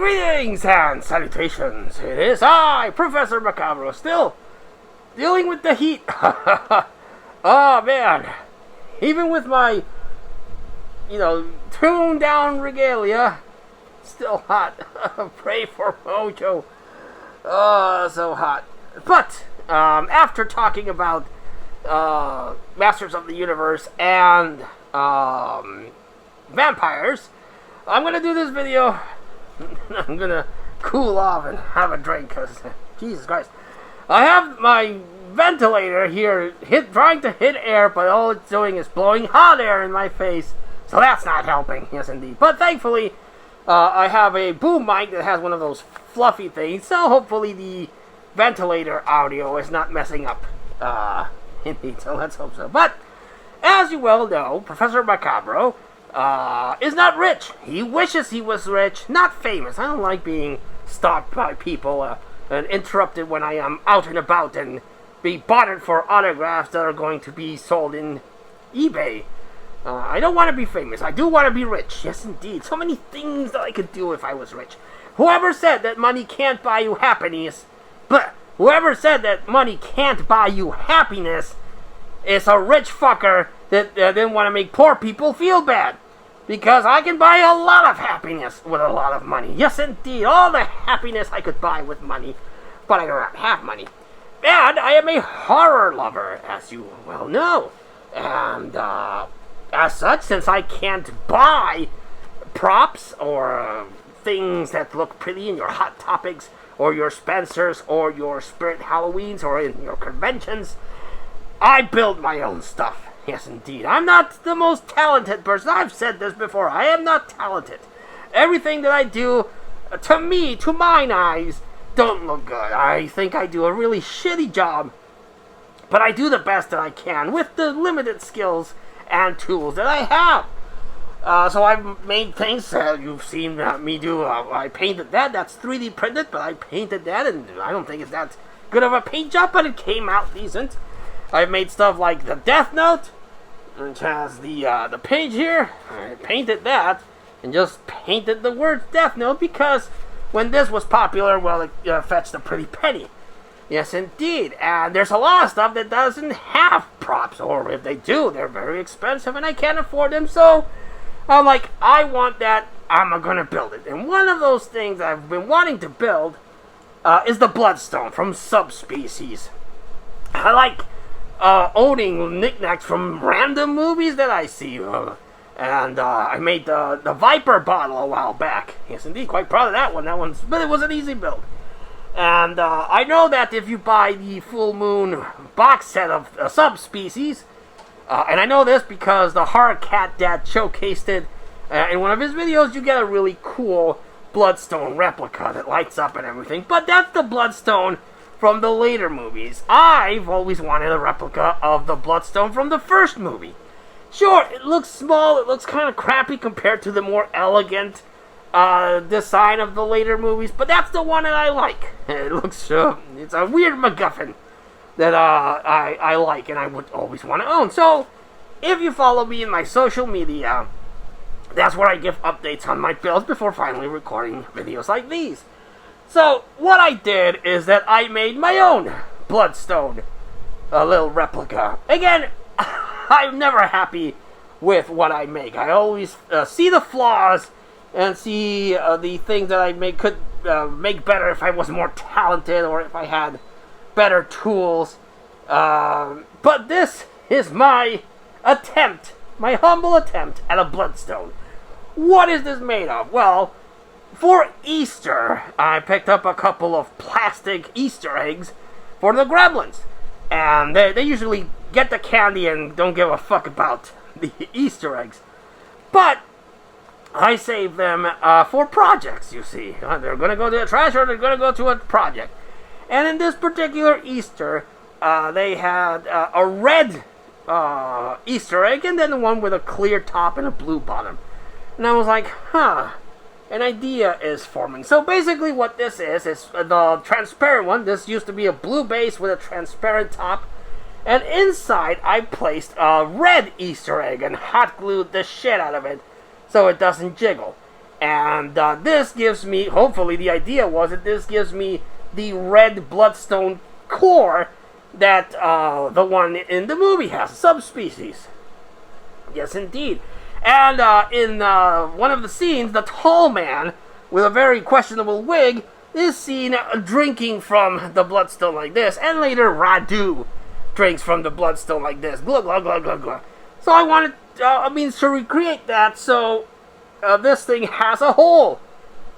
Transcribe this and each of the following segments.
Greetings and salutations. It is I, Professor Macabro, still dealing with the heat. Oh man, even with my, tuned down regalia, still hot. Pray for Mojo. Oh, so hot. But after talking about Masters of the Universe and vampires, I'm gonna do this video. I'm gonna cool off and have a drink, because Jesus Christ, I have my ventilator here trying to hit air, but all it's doing is blowing hot air in my face, so that's not helping. Yes indeed. But thankfully I have a boom mic that has one of those fluffy things, so hopefully the ventilator audio is not messing up. Indeed, so let's hope so. But as you well know, Professor Macabro is not rich. He wishes he was rich, not famous. I don't like being stalked by people and interrupted when I am out and about and be bought for autographs that are going to be sold in eBay. I don't want to be famous. I do want to be rich. Yes, indeed. So many things that I could do if I was rich. Whoever said that money can't buy you happiness, but whoever said that money can't buy you happiness is a rich fucker that didn't want to make poor people feel bad. Because I can buy a lot of happiness with a lot of money. Yes, indeed. All the happiness I could buy with money. But I don't have money. And I am a horror lover, as you well know. And as such, since I can't buy props or things that look pretty in your Hot Topics or your Spencers or your Spirit Halloweens or in your conventions, I build my own stuff. Yes, indeed. I'm not the most talented person. I've said this before. I am not talented. Everything that I do, to mine eyes, don't look good. I think I do a really shitty job. But I do the best that I can with the limited skills and tools that I have. So I've made things you've seen me do. I painted that. That's 3D printed, but I painted that, and I don't think it's that good of a paint job, but it came out decent. I've made stuff like the Death Note, which has the page here. I painted that and just painted the words Death Note because when this was popular, well, it fetched a pretty penny. Yes, indeed. And there's a lot of stuff that doesn't have props, or if they do, they're very expensive and I can't afford them. So I'm like, I want that. I'm gonna build it. And one of those things I've been wanting to build is the Bloodstone from Subspecies. I like owning knickknacks from random movies that I see. And I made the Viper bottle a while back. Yes, indeed, quite proud of that one. But it was an easy build. And I know that if you buy the Full Moon box set of Subspecies, and I know this because the Horror Cat Dad showcased it in one of his videos, you get a really cool Bloodstone replica that lights up and everything. But that's the Bloodstone from the later movies. I've always wanted a replica of the Bloodstone from the first movie. Sure, it looks small, it looks kind of crappy compared to the more elegant design of the later movies, but that's the one that I like. It looks, it's a weird MacGuffin that I like and I would always want to own. So, if you follow me in my social media, that's where I give updates on my builds before finally recording videos like these. So, what I did is that I made my own Bloodstone, a little replica. Again, I'm never happy with what I make. I always see the flaws and see the things that I could make better if I was more talented or if I had better tools. But this is my attempt, my humble attempt at a Bloodstone. What is this made of? Well, for Easter, I picked up a couple of plastic Easter eggs for the gremlins. And they usually get the candy and don't give a fuck about the Easter eggs. But I save them for projects, you see. They're going to go to the trash or they're going to go to a project. And in this particular Easter, they had a red Easter egg and then one with a clear top and a blue bottom. And I was like, an idea is forming. So basically what this is the transparent one. This used to be a blue base with a transparent top. And inside I placed a red Easter egg and hot glued the shit out of it so it doesn't jiggle. And this gives me, hopefully the idea was that this gives me the red bloodstone core that the one in the movie has, subspecies. Yes, indeed. And in one of the scenes, the tall man with a very questionable wig is seen drinking from the bloodstone like this, and later Radu drinks from the bloodstone like this. Glug, glug, glug, glug, glug. So I wanted, to recreate that, so this thing has a hole.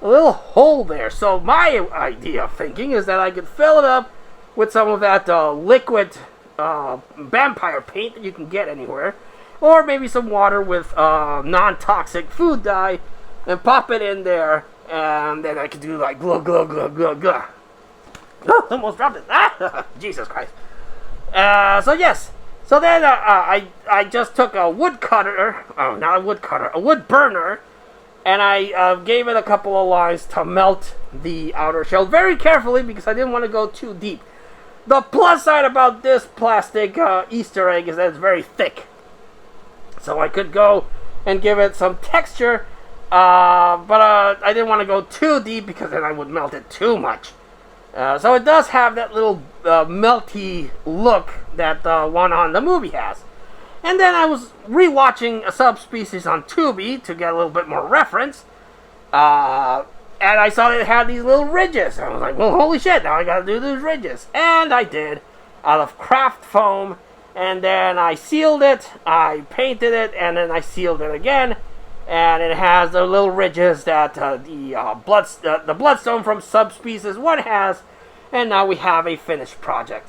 A little hole there. So my idea of thinking is that I could fill it up with some of that liquid vampire paint that you can get anywhere, or maybe some water with non-toxic food dye, and pop it in there, and then I could do like glug, glug, glug, glug, glug. Oh, almost dropped it. Ah, Jesus Christ. So yes. So then I just took a wood cutter, not a wood cutter, a wood burner, and I gave it a couple of lines to melt the outer shell very carefully because I didn't want to go too deep. The plus side about this plastic Easter egg is that it's very thick. So I could go and give it some texture, but I didn't want to go too deep because then I would melt it too much. So it does have that little melty look that the one on the movie has. And then I was rewatching a Subspecies on Tubi to get a little bit more reference. And I saw that it had these little ridges. I was like, well, holy shit, now I gotta do these ridges. And I did, out of craft foam. And then I sealed it, I painted it, and then I sealed it again. And it has the little ridges that the bloodstone from Subspecies 1 has. And now we have a finished project.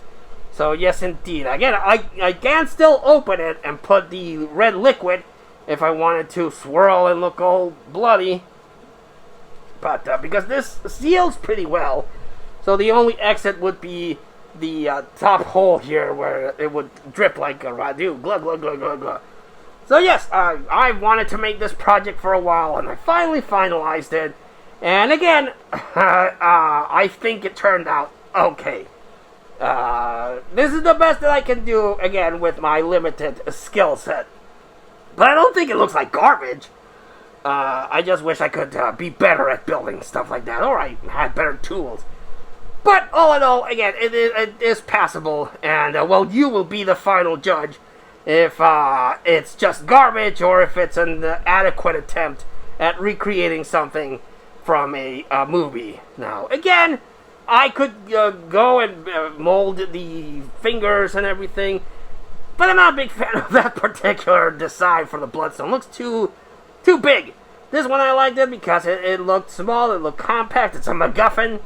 So yes, indeed. Again, I can still open it and put the red liquid if I wanted to swirl and look all bloody. But because this seals pretty well, so the only exit would be the top hole here where it would drip like a Radu. Glug, glug, glug, glug, glug. So yes, I wanted to make this project for a while, and I finally finalized it. And again, I think it turned out okay. This is the best that I can do, again, with my limited skill set. But I don't think it looks like garbage. I just wish I could be better at building stuff like that, or I had better tools. But all in all, again, it is passable, and well, you will be the final judge if it's just garbage or if it's an adequate attempt at recreating something from a movie. Now, again, I could go and mold the fingers and everything, but I'm not a big fan of that particular design for the bloodstone. It looks too big. This one I liked it because it looked small, it looked compact, it's a MacGuffin.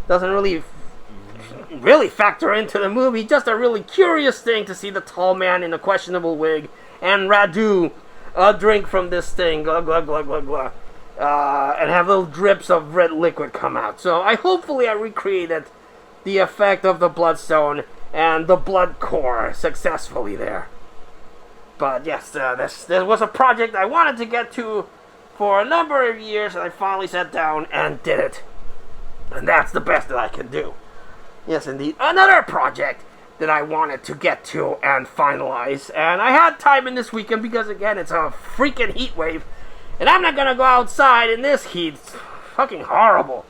Doesn't really factor into the movie. Just a really curious thing to see the tall man in a questionable wig and Radu drink from this thing, glug, glug, glug, glug, glug. And have little drips of red liquid come out. So hopefully I recreated the effect of the bloodstone and the blood core successfully there. But yes, this was a project I wanted to get to for a number of years, and I finally sat down and did it. And that's the best that I can do. Yes, indeed. Another project that I wanted to get to and finalize, and I had time in this weekend because, again, it's a freaking heat wave. And I'm not going to go outside in this heat. It's fucking horrible.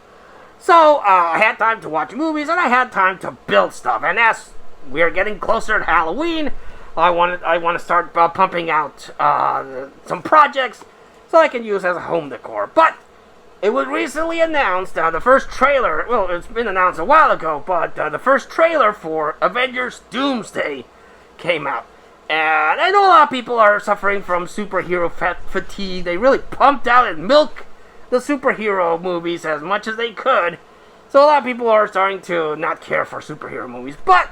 So, I had time to watch movies, and I had time to build stuff. And as we're getting closer to Halloween, I want to start pumping out some projects so I can use as a home decor. But it was recently announced, the first trailer, well, it's been announced a while ago, but the first trailer for Avengers Doomsday came out. And I know a lot of people are suffering from superhero fatigue. They really pumped out and milked the superhero movies as much as they could. So a lot of people are starting to not care for superhero movies. But,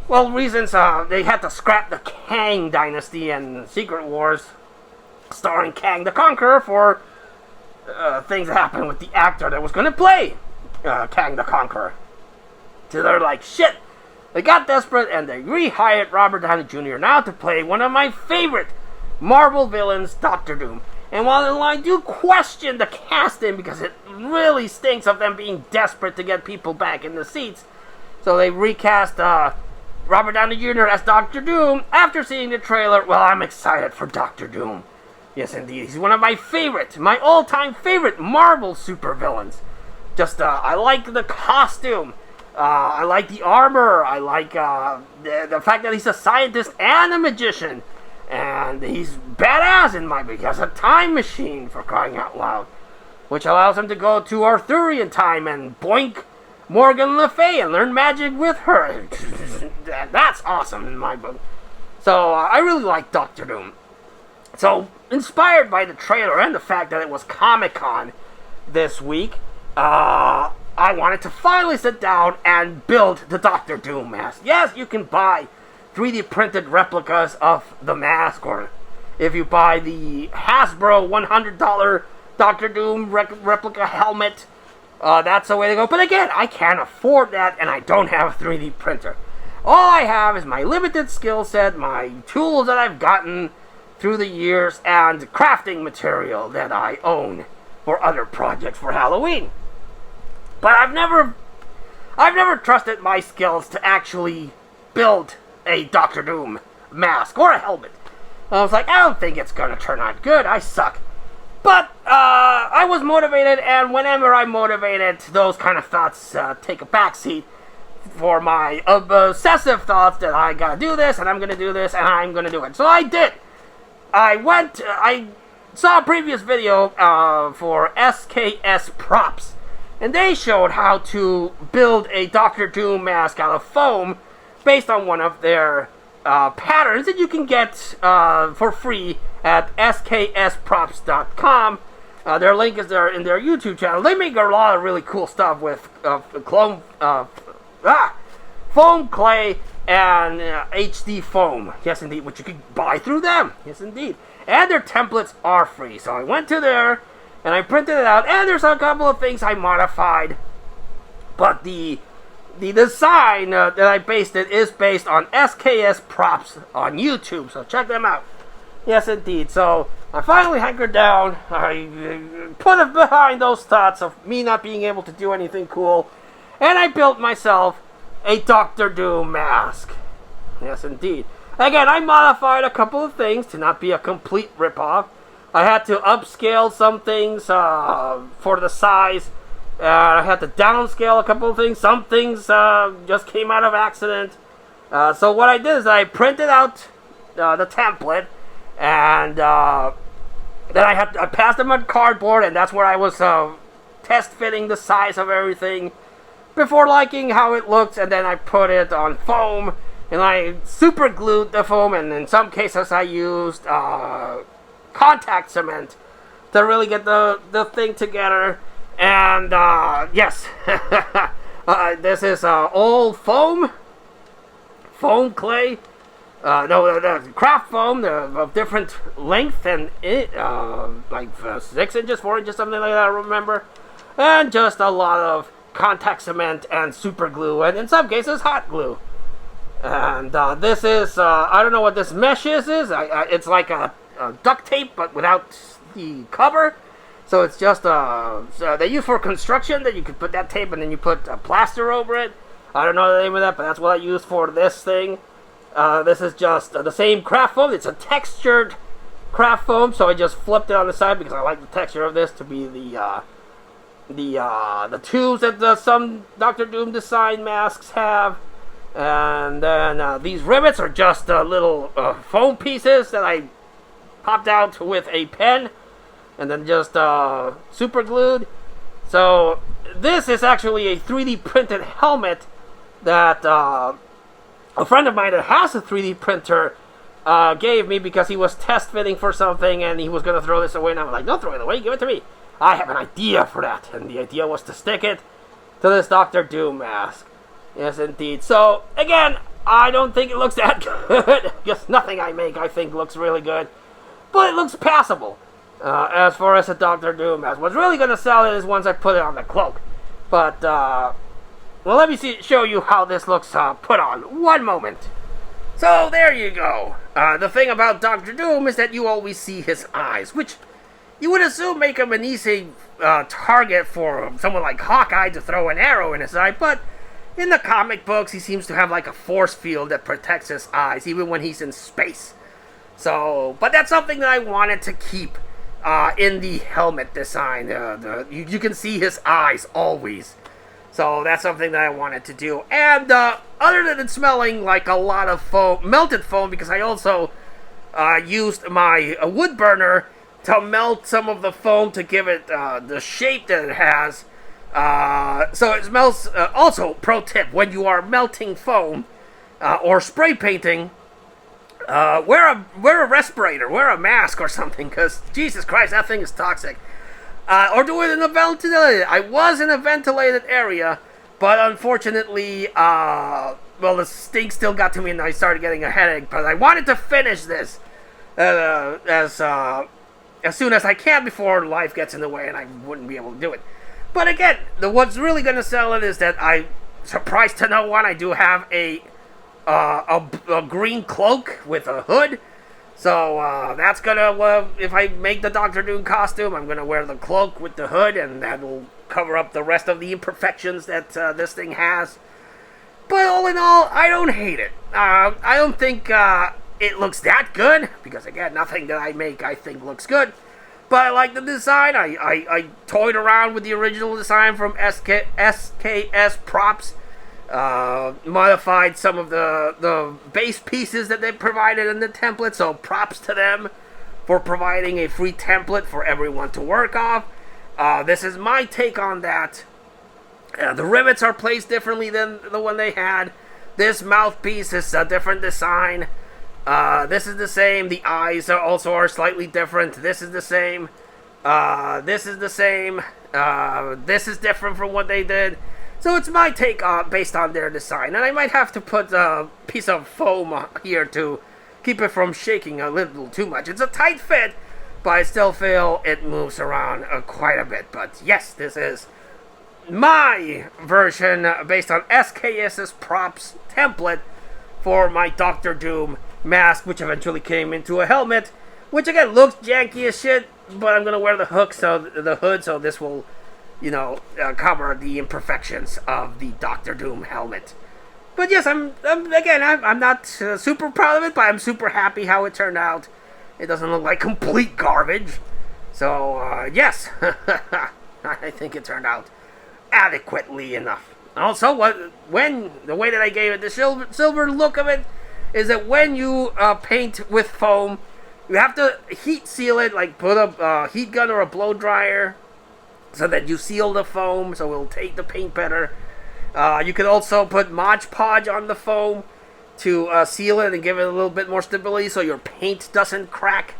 well, reasons they had to scrap the Kang Dynasty and Secret Wars starring Kang the Conqueror for things that happened with the actor that was going to play Kang the Conqueror. So they're like, shit. They got desperate and they rehired Robert Downey Jr. now to play one of my favorite Marvel villains, Doctor Doom. And while I do question the casting because it really stinks of them being desperate to get people back in the seats, so they recast Robert Downey Jr. as Doctor Doom. After seeing the trailer, well, I'm excited for Doctor Doom. Yes, indeed. He's one of my all-time favorite Marvel supervillains. Just, I like the costume. I like the armor. I like the fact that he's a scientist and a magician. And he's badass in my book. He has a time machine, for crying out loud, which allows him to go to Arthurian time and boink Morgan Le Fay and learn magic with her. That's awesome in my book. So I really like Doctor Doom. So, inspired by the trailer and the fact that it was Comic-Con this week, I wanted to finally sit down and build the Doctor Doom mask. Yes, you can buy 3D printed replicas of the mask, or if you buy the Hasbro $100 Doctor Doom replica helmet, that's the way to go. But again, I can't afford that, and I don't have a 3D printer. All I have is my limited skill set, my tools that I've gotten through the years, and crafting material that I own for other projects for Halloween. But I've never trusted my skills to actually build a Doctor Doom mask or a helmet. I was like, I don't think it's gonna turn out good. I suck. But I was motivated, and whenever I'm motivated, those kind of thoughts take a backseat for my obsessive thoughts that I gotta do this, and I'm gonna do this, and I'm gonna do it. So I did. I saw a previous video for SKS Props, and they showed how to build a Doctor Doom mask out of foam based on one of their patterns that you can get for free at sksprops.com. Their link is there in their YouTube channel. They make a lot of really cool stuff with foam, clay, and HD foam. Yes, indeed, which you can buy through them. Yes, indeed. And their templates are free. So I went to there, and I printed it out, and there's a couple of things I modified. But the design that I based it is based on SKS Props on YouTube, so check them out. Yes, indeed. So I finally hunkered down. I put it behind those thoughts of me not being able to do anything cool, and I built myself a Doctor Doom mask. Yes, indeed. Again, I modified a couple of things to not be a complete ripoff. I had to upscale some things for the size. I had to downscale a couple of things. Some things just came out of accident. So what I did is I printed out the template, and then I passed them on cardboard, and that's where I was test fitting the size of everything before liking how it looks, and then I put it on foam, and I super glued the foam, and in some cases I used contact cement to really get the thing together. And yes, this is old foam clay, the craft foam of different length, and like 6 inches, 4 inches, something like that, I remember, and just a lot of contact cement and super glue, and in some cases hot glue. And this is I don't know what this mesh is. It's like a duct tape, but without the cover. So it's just they use for construction that you could put that tape and then you put plaster over it. I don't know the name of that, but that's what I use for this thing. This is just the same craft foam. It's a textured craft foam, so I just flipped it on the side because I like the texture of this to be the tubes that some Doctor Doom design masks have. And then these rivets are just little foam pieces that I popped out with a pen and then just super glued. So this is actually a 3D printed helmet that a friend of mine that has a 3D printer gave me because he was test fitting for something and he was going to throw this away, and I'm like, don't throw it away, give it to me. I have an idea for that, and the idea was to stick it to this Doctor Doom mask. Yes, indeed. So, again, I don't think it looks that good. Just nothing I make I think looks really good. But it looks passable. As far as a Doctor Doom mask. What's really going to sell it is once I put it on the cloak. But, well, let me show you how this looks put on. One moment. So, there you go. The thing about Doctor Doom is that you always see his eyes, which you would assume make him an easy target for someone like Hawkeye to throw an arrow in his eye, but in the comic books, he seems to have like a force field that protects his eyes, even when he's in space. So, but that's something that I wanted to keep in the helmet design. You can see his eyes always. So that's something that I wanted to do. And other than it smelling like a lot of foam, melted foam, because I also used my wood burner to melt some of the foam to give it the shape that it has. So it smells. Also, pro tip: when you are melting foam or spray painting, wear a respirator, wear a mask or something, because Jesus Christ, that thing is toxic. Or do it in a ventilated. I was in a ventilated area, but unfortunately, the stink still got to me, and I started getting a headache. But I wanted to finish this as soon as I can before life gets in the way, and I wouldn't be able to do it. But again, what's really going to sell it is that I'm surprised to no one. I do have a green cloak with a hood. So that's gonna, if I make the Doctor Doom costume, I'm gonna wear the cloak with the hood, and that'll cover up the rest of the imperfections that this thing has. But all in all, I don't hate it. I don't think it looks that good, because again, nothing that I make I think looks good. But I like the design. I toyed around with the original design from SKS Props. Modified some of the base pieces that they provided in the template, so props to them for providing a free template for everyone to work off. This is my take on that. The rivets are placed differently than the one they had. This mouthpiece is a different design. This is the same. The eyes are slightly different. This is the same. This is the same. This is different from what they did. So it's my take based on their design. And I might have to put a piece of foam here to keep it from shaking a little too much. It's a tight fit, but I still feel it moves around quite a bit. But yes, this is my version based on SKS's Props template for my Doctor Doom mask, which eventually came into a helmet, which again looks janky as shit, but I'm going to wear the hood, so this will cover the imperfections of the Doctor Doom helmet. But yes, I'm not super proud of it, but I'm super happy how it turned out. It doesn't look like complete garbage. So, yes, I think it turned out adequately enough. Also, the way that I gave it the silver look of it is that when you paint with foam, you have to heat seal it, like put a heat gun or a blow dryer, so that you seal the foam, so it'll take the paint better. You could also put Mod Podge on the foam to seal it and give it a little bit more stability so your paint doesn't crack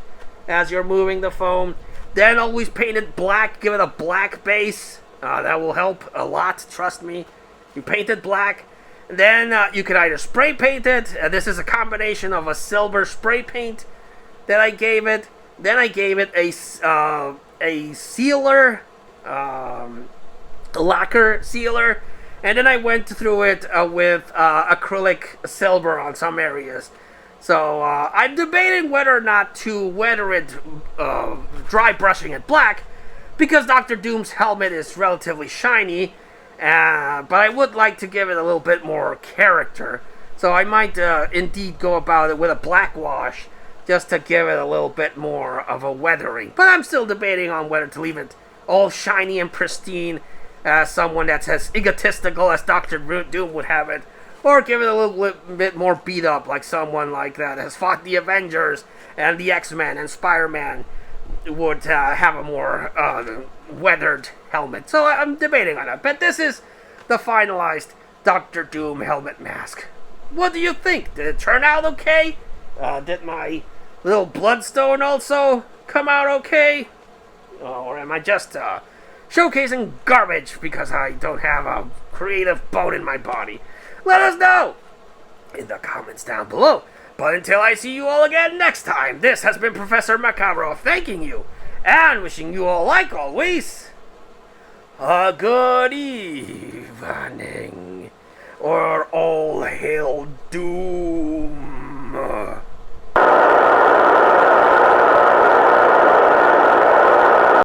as you're moving the foam. Then always paint it black, give it a black base. That will help a lot, trust me. You paint it black. And then you could either spray paint it. This is a combination of a silver spray paint that I gave it. Then I gave it a sealer, lacquer sealer, and then I went through it with acrylic silver on some areas. So I'm debating whether or not to weather it, dry brushing it black, because Doctor Doom's helmet is relatively shiny, but I would like to give it a little bit more character. So I might indeed go about it with a black wash, just to give it a little bit more of a weathering. But I'm still debating on whether to leave it all shiny and pristine as someone that's as egotistical as Doctor Doom would have it, or give it a little bit more beat up like someone like that has fought the Avengers and the X-Men and Spider-Man would have a more weathered helmet. So I'm debating on it. But this is the finalized Doctor Doom helmet mask. What do you think? Did it turn out okay? Did my little bloodstone also come out okay? Or am I just showcasing garbage because I don't have a creative bone in my body? Let us know in the comments down below. But until I see you all again next time, this has been Professor Macabro thanking you and wishing you all, like always, a good evening, or all hail Doom.